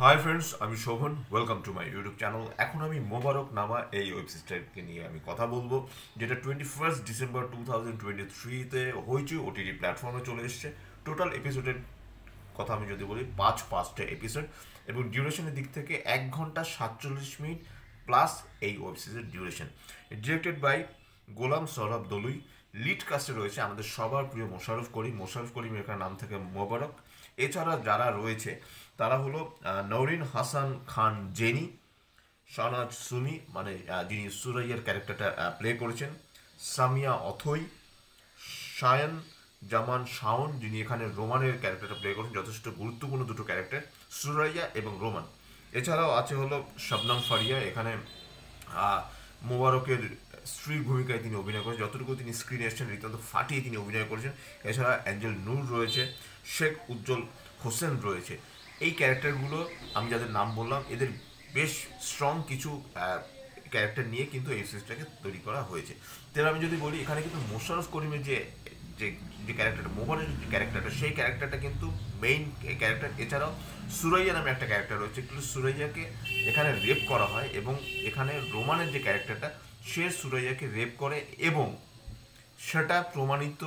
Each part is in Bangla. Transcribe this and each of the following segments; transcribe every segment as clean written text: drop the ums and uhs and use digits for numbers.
হাই ফ্রেন্ডস, আমি Shovan. Welcome to my YouTube channel. এখন আমি মোবারক নামা এই ওয়েব সিরিজটাকে নিয়ে আমি কথা বলবো, যেটা 21 ডিসেম্বর 2023-তে হইচই ওটিটি প্ল্যাটফর্মে চলে এসেছে। টোটাল এপিসোডের কথা আমি যদি বলি, পাঁচটা এপিসোড, এবং ডিউরেশনের দিক থেকে 1 ঘন্টা 47 মিনিট প্লাস এই ওয়েব সিরিজের duration. Directed by Golam Sourav Dolui. Lead কাস্টে রয়েছে আমাদের সবার প্রিয় মোশাররফ করিমের এখানে নাম থেকে মোবারক। এছাড়া যারা রয়েছে তারা হলো নওরিন হাসান খান জেনি, শাহনাজ সুমি মানে যিনি সুরাইয়ার ক্যারেক্টারটা প্লে করেছেন, সামিয়া অথই, শায়ন জামান শাওন যিনি এখানে রোমানের ক্যারেক্টারটা প্লে করেছেন। যথেষ্ট গুরুত্বপূর্ণ দুটো ক্যারেক্টার, সুরাইয়া এবং রোমান। এছাড়াও আছে হলো শবনম ফারিয়া, এখানে মোবারকের স্ত্রীর ভূমিকায় তিনি অভিনয় করেছেন। যতটুকু তিনি স্ক্রিনে এসেছেন রীতিমতো ফাটিয়ে তিনি অভিনয় করেছেন। এছাড়া অ্যাঞ্জেল নূর রয়েছে, শেখ উজ্জ্বল হোসেন রয়েছে। এই ক্যারেক্টারগুলো আমি যাদের নাম বললাম, এদের বেশ স্ট্রং কিছু ক্যারেক্টার নিয়ে কিন্তু এই সিরিজটাকে তৈরি করা হয়েছে। তাহলে আমি যদি বলি, এখানে কিন্তু মোশাররফ করিমের যে যে যে ক্যারেক্টারটা, মোবারকের যে ক্যারেক্টারটা, সেই ক্যারেক্টারটা কিন্তু মেইন ক্যারেক্টার। এছাড়াও সুরাইয়া নামে একটা ক্যারেক্টার রয়েছে, কিন্তু সুরাইয়াকে এখানে রেপ করা হয়, এবং এখানে রোমানের যে ক্যারেক্টারটা, সে সুরাইয়াকে রেপ করে, এবং সেটা প্রমাণিত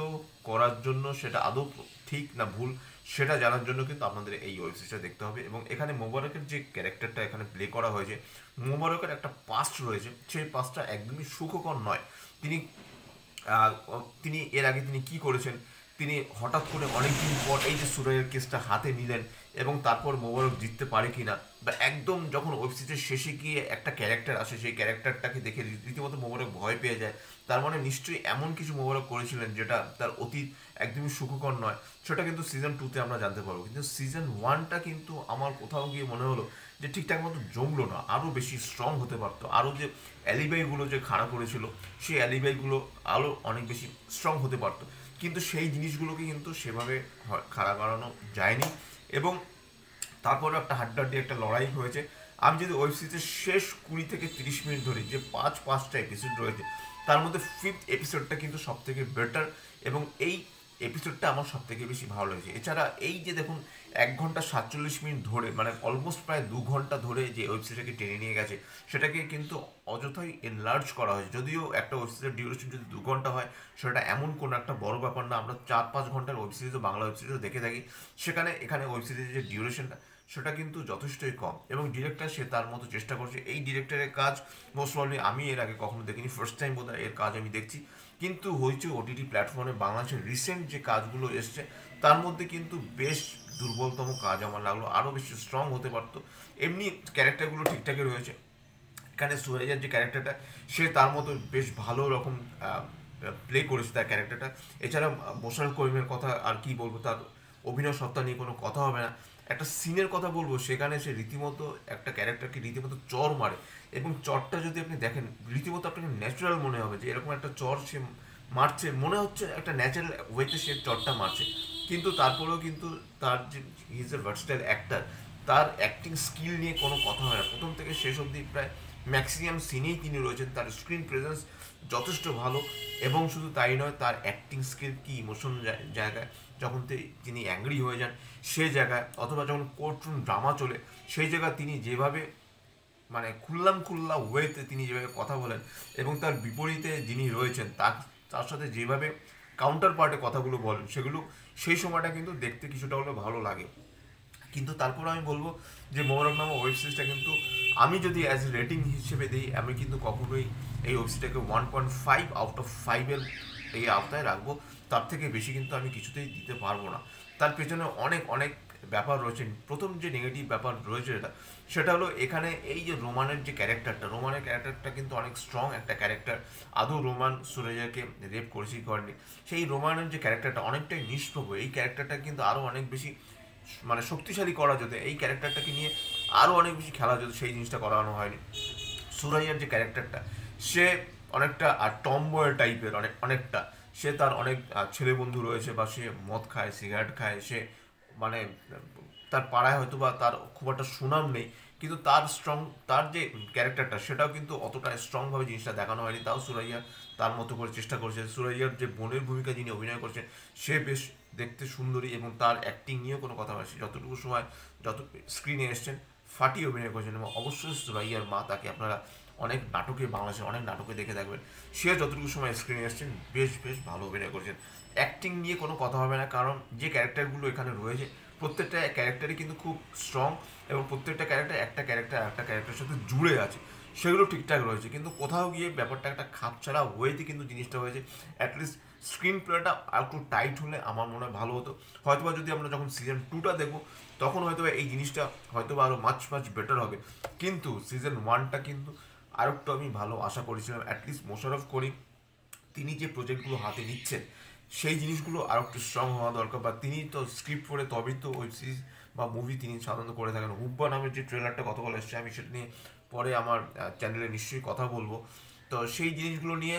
করার জন্য, সেটা আদৌ ঠিক না ভুল সেটা জানার জন্য কিন্তু আপনাদের এই ওয়েব সিরিজটা দেখতে হবে। এবং এখানে মোবারকের যে ক্যারেক্টারটা এখানে প্লে করা হয়েছে, মোবারকের একটা পাস্ট রয়েছে, সেই পাস্টটা একদমই সুখকর নয়। তিনি আহ, তিনি এর আগে তিনি কি করেছেন, তিনি হঠাৎ করে অনেকদিন পর এই যে সুরাইয়ের কেসটা হাতে নিলেন, এবং তারপর মোবারক জিততে পারে কিনা, বা একদম যখন ওয়েব সিরিজের শেষে গিয়ে একটা ক্যারেক্টার আসে, সেই ক্যারেক্টারটাকে দেখে রীতিমতো মোবারক ভয় পেয়ে যায়। তার মানে নিশ্চয়ই এমন কিছু মোবারক করেছিলেন যেটা তার অতীত একদমই সুখকর নয়। সেটা কিন্তু সিজন 2-তে আমরা জানতে পারবো। কিন্তু সিজন 1টা কিন্তু আমার কোথাও গিয়ে মনে হলো যে ঠিকঠাক মতো জমলো না, আরও বেশি স্ট্রং হতে পারতো। আরও যে অ্যালিবাইগুলো যে খাড়া করেছিল, সেই অ্যালিবাইগুলো আরও অনেক বেশি স্ট্রং হতে পারতো। কিন্তু সেই জিনিসগুলোকে কিন্তু সেভাবে খাড়া করানো যায়নি। এবং তারপরে একটা হাড্ডাহাড্ডি একটা লড়াই হয়েছে। আমি যদি ওয়েব সিরিজের শেষ 20 থেকে 30 মিনিট ধরি, যে পাঁচটা এপিসোড রয়েছে, তার মধ্যে ফিফথ এপিসোডটা কিন্তু সব থেকে বেটার, এবং এই এপিসোডটা আমার সব থেকে বেশি ভালো লেগেছে। এছাড়া এই যে দেখুন, 1 ঘন্টা 47 মিনিট ধরে, মানে অলমোস্ট প্রায় 2 ঘন্টা ধরে যে ওয়েব সিরিজটাকে টেনে নিয়ে গেছে, সেটাকে কিন্তু অযথাই এনলার্জ করা হয়েছে। যদিও একটা ওয়েব সিরিজের ডিউরেশন যদি 2 ঘন্টা হয়, সেটা এমন কোনো একটা বড় ব্যাপার না। আমরা 4-5 ঘন্টার ওয়েব সিরিজও, বাংলা ওয়েব সিরিজও দেখে থাকি। এখানে ওয়েব সিরিজের যে ডিউরেশনটা, সেটা কিন্তু যথেষ্টই কম। এবং ডিরেক্টর সে তার মতো চেষ্টা করছে। এই ডিরেক্টরের কাজ মোস্ট প্রবলি আমি এর আগে কখনো দেখিনি, ফার্স্ট টাইম বোধহয় এর কাজ আমি দেখছি। কিন্তু হয়েছে ওটিটি প্ল্যাটফর্মে বাংলাদেশের রিসেন্ট যে কাজগুলো এসছে, তার মধ্যে কিন্তু বেশ দুর্বলতম কাজ আমার লাগলো। আরও বেশি স্ট্রং হতে পারতো। এমনি ক্যারেক্টারগুলো ঠিকঠাকই রয়েছে। এখানে সুরাইয়ার যে ক্যারেক্টারটা, সে তার মতো বেশ ভালো রকম প্লে করেছে তার ক্যারেক্টারটা। এছাড়া মোশাররফ করিমের কথা আর কি বলবো, তার অভিনয় সত্তা নিয়ে কোনো কথা হবে না। একটা সিনের কথা বলবো, সেখানে সে রীতিমতো একটা ক্যারেক্টারকে রীতিমতো চর মারে, এবং চরটা যদি আপনি দেখেন, রীতিমতো আপনাকে ন্যাচারাল মনে হবে যে এরকম একটা চর সে মারছে, মনে হচ্ছে একটা ন্যাচারাল ওয়েতে সে চরটা মারছে। কিন্তু তারপরেও কিন্তু তার যে ইজ এ ভার্সটাইল অ্যাক্টার, তার অ্যাক্টিং স্কিল নিয়ে কোনো কথা হয় না। প্রথম থেকে শেষ অবধি প্রায় ম্যাক্সিমাম সিনেই তিনি রয়েছেন। তার স্ক্রিন প্রেজেন্স যথেষ্ট ভালো, এবং শুধু তাই নয়, তার অ্যাক্টিং স্কিল কি ইমোশন জায়গায়, যখন তিনি অ্যাংরি হয়ে যান সে জায়গায়, অথবা যখন কোর্টরুম ড্রামা চলে সেই জায়গায় তিনি যেভাবে, মানে খুল্লা ওয়েতে তিনি যেভাবে কথা বলেন, এবং তার বিপরীতে যিনি রয়েছেন তার তার সাথে যেভাবে কাউন্টার পার্টে কথাগুলো বলেন, সেগুলো সেই সময়টা কিন্তু দেখতে কিছুটা হলেও ভালো লাগে। কিন্তু তারপর আমি বলবো যে মোবারক নামা ওয়েব সিরিজটা কিন্তু, আমি যদি অ্যাজ এ রেটিং হিসেবে দিই, আমি কিন্তু কখনোই এই ওয়েব সিরিজটাকে 1.5 আউট অফ 5-এর এই আওতায় রাখবো। তার থেকে বেশি কিন্তু আমি কিছুতেই দিতে পারবো না। তার পেছনে অনেক অনেক ব্যাপার রয়েছে। প্রথম যে নেগেটিভ ব্যাপার রয়েছে, সেটা হলো এখানে এই যে রোমানের ক্যারেক্টারটা কিন্তু অনেক স্ট্রং একটা ক্যারেক্টার। আদৌ রোমান সুরাইয়াকে রেপ করেছি করেনি, সেই রোমানের যে ক্যারেক্টারটা অনেকটাই নিষ্প্রভ। এই ক্যারেক্টারটা কিন্তু আরও অনেক বেশি, মানে শক্তিশালী করা যেত, এই ক্যারেক্টারটাকে নিয়ে আরও অনেক বেশি খেলা যেত, সেই জিনিসটা করানো হয়নি। সুরাইয়ার যে ক্যারেক্টারটা, সে অনেকটা টমবয় টাইপের, অনেকটা সে, তার অনেক ছেলে বন্ধু রয়েছে, বা সে মদ খায়, সিগারেট খায়, সে মানে তার পাড়ায় হয়তো বা তার খুব একটা সুনাম নেই, কিন্তু তার যে ক্যারেক্টারটা, সেটাও কিন্তু অতটা স্ট্রংভাবে জিনিসটা দেখানো হয়নি। তাও সুরাইয়া তার মতো করে চেষ্টা করেছে। সুরাইয়ার যে বোনের ভূমিকা যিনি অভিনয় করছেন, সে বেশ দেখতে সুন্দরী, এবং তার অ্যাক্টিং নিয়েও কোনো কথা হয়, যতটুকু সময় যত স্ক্রিনে এসছেন ফাটিয়ে অভিনয় করেছেন এবং অবশ্যই সুরাইয়ার মা, তাকে আপনারা অনেক নাটকে, বাংলাদেশের অনেক নাটকে দেখে থাকবেন। সে যতটুকু সময় স্ক্রিনে এসেছেন বেশ বেশ ভালো অভিনয় করেছেন। অ্যাক্টিং নিয়ে কোনো কথা হবে না, কারণ যে ক্যারেক্টারগুলো এখানে রয়েছে প্রত্যেকটা ক্যারেক্টারই কিন্তু খুব স্ট্রং এবং প্রত্যেকটা ক্যারেক্টার একটা ক্যারেক্টারের সাথে জুড়ে আছে, সেগুলো ঠিকঠাক রয়েছে। কিন্তু কোথাও গিয়ে ব্যাপারটা একটা খাপছাড়া ওয়েতে কিন্তু জিনিসটা হয়েছে। অ্যাটলিস্ট স্ক্রিন প্লেটা আর একটু টাইট হলে আমার মনে হয় ভালো হতো। হয়তোবা যদি আমরা যখন সিজন 2টা দেখবো তখন হয়তো এই জিনিসটা হয়তো আরও মাছ বেটার হবে। কিন্তু সিজন 1টা কিন্তু আর একটু আমি ভালো আশা করেছিলাম। অ্যাটলিস্ট মোশাররফ করিম তিনি যে প্রজেক্টগুলো হাতে নিচ্ছেন সেই জিনিসগুলো আরও একটু স্ট্রং হওয়া দরকার, বা তিনি তো স্ক্রিপ্ট পড়ে তবেই তো ওয়েব সিরিজ বা মুভি তিনি সাধারণত করে থাকেন। হুব্বা নামের যে ট্রেলারটা গতকাল এসছে, আমি সেটা নিয়ে পরে আমার চ্যানেলে নিশ্চয়ই কথা বলবো। তো সেই জিনিসগুলো নিয়ে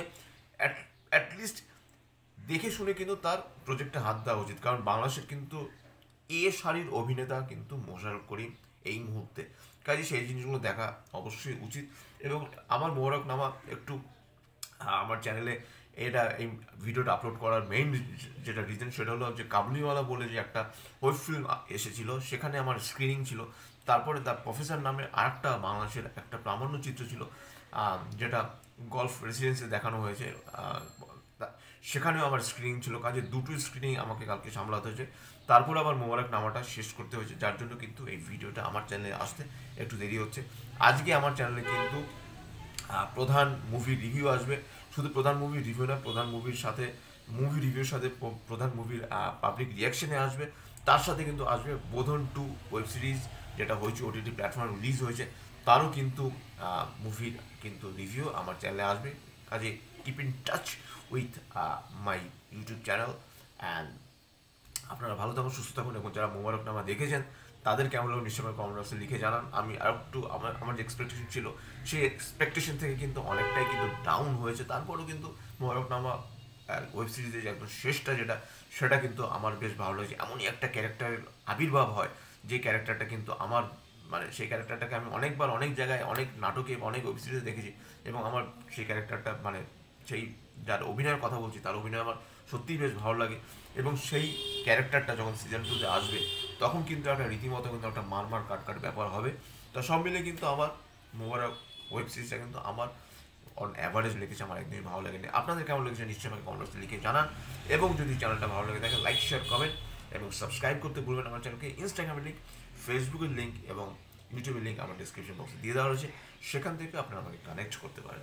অ্যাটলিস্ট দেখে শুনে কিন্তু তার প্রজেক্টে হাত দেওয়া উচিত, কারণ বাংলাদেশের কিন্তু এ সারির অভিনেতা কিন্তু মোশাররফ করিম এই মুহূর্তে। কাজে সেই জিনিসগুলো দেখা অবশ্যই উচিত। এবং আমার মোবারকনামা একটু আমার চ্যানেলে এই ভিডিওটা আপলোড করার মেইন যেটা রিজন সেটা হলো যে কাবুলিওয়ালা বলে যে একটা ওয়েব ফিল্ম এসেছিল, সেখানে আমার স্ক্রিনিং ছিল। তারপরে দ্য প্রফেসর নামে আরেকটা বাংলাদেশের একটা প্রামাণ্য চিত্র ছিল, যেটা গলফ রেসিডেন্সে দেখানো হয়েছে, সেখানেও আমার স্ক্রিনিং ছিল। কাজে দুটো স্ক্রিনিং আমাকে কালকে সামলাতে হয়েছে, তারপর আবার মোবারক নামাটা শেষ করতে হয়েছে, যার জন্য কিন্তু এই ভিডিওটা আমার চ্যানেলে আসতে একটু দেরি হচ্ছে। আজকে আমার চ্যানেলে কিন্তু প্রধান মুভি রিভিউ আসবে। শুধু প্রধান মুভি রিভিউ না, প্রধান মুভির সাথে মুভি রিভিউর সাথে প্রধান মুভির পাবলিক রিয়াকশনে আসবে। তার সাথে কিন্তু আসবে বোধন 2 ওয়েব সিরিজ, যেটা হয়েছে ওটিটি প্ল্যাটফর্মে রিলিজ হয়েছে, তারও কিন্তু মুভির কিন্তু রিভিউ আমার চ্যানেলে আসবে। কাজে keep in touch with my YouTube channel. And আপনারা ভালো থাকুন, সুস্থ থাকুন, এবং যারা মোবারকনামা দেখেছেন তাদের কেমন লাগলো নিশ্চয়ই কমেন্ট বক্সে লিখে জানান। আমি আর একটু আমার যে এক্সপেকটেশন ছিল সেই এক্সপেকটেশন থেকে কিন্তু অনেকটাই কিন্তু ডাউন হয়েছে। তারপরেও কিন্তু মোবারকনামা ওয়েব সিরিজের যে একদম শেষটা যেটা, সেটা কিন্তু আমার বেশ ভালো লাগছে। এমনই একটা ক্যারেক্টারের আবির্ভাব হয় যে ক্যারেক্টারটা কিন্তু আমার মানে সেই ক্যারেক্টারটাকে আমি অনেকবার অনেক জায়গায় অনেক নাটকে অনেক ওয়েব সিরিজে দেখেছি, এবং আমার সেই ক্যারেক্টারটা মানে সেই যার অভিনয়ের কথা বলছি তার অভিনয় আমার সত্যিই বেশ ভালো লাগে। এবং সেই ক্যারেক্টারটা যখন সিজন 2-তে আসবে তখন কিন্তু একটা রীতিমতো কিন্তু একটা মার কাট ব্যাপার হবে। তো সব মিলে কিন্তু আমার মোবারক ওয়েব সিরিজটা কিন্তু আমার অন অ্যাভারেজ লেগেছে, আমার একদমই ভালো লাগেনি। আপনাদের কেমন লেগেছে নিশ্চয়ই আমাকে কমেন্ট বক্সে লিখে জানান। এবং যদি চ্যানেলটা ভালো লাগে থাকে লাইক, শেয়ার, কমেন্ট এবং সাবস্ক্রাইব করতে ভুলবেন আমার চ্যানেলকে। ইনস্টাগ্রামের লিঙ্ক, ফেসবুকের লিঙ্ক এবং ইউটিউবের লিঙ্ক আমার ডিসক্রিপশন বক্সে দিয়ে দেওয়া রয়েছে, সেখান থেকে আপনারা আমাকে কানেক্ট করতে পারেন।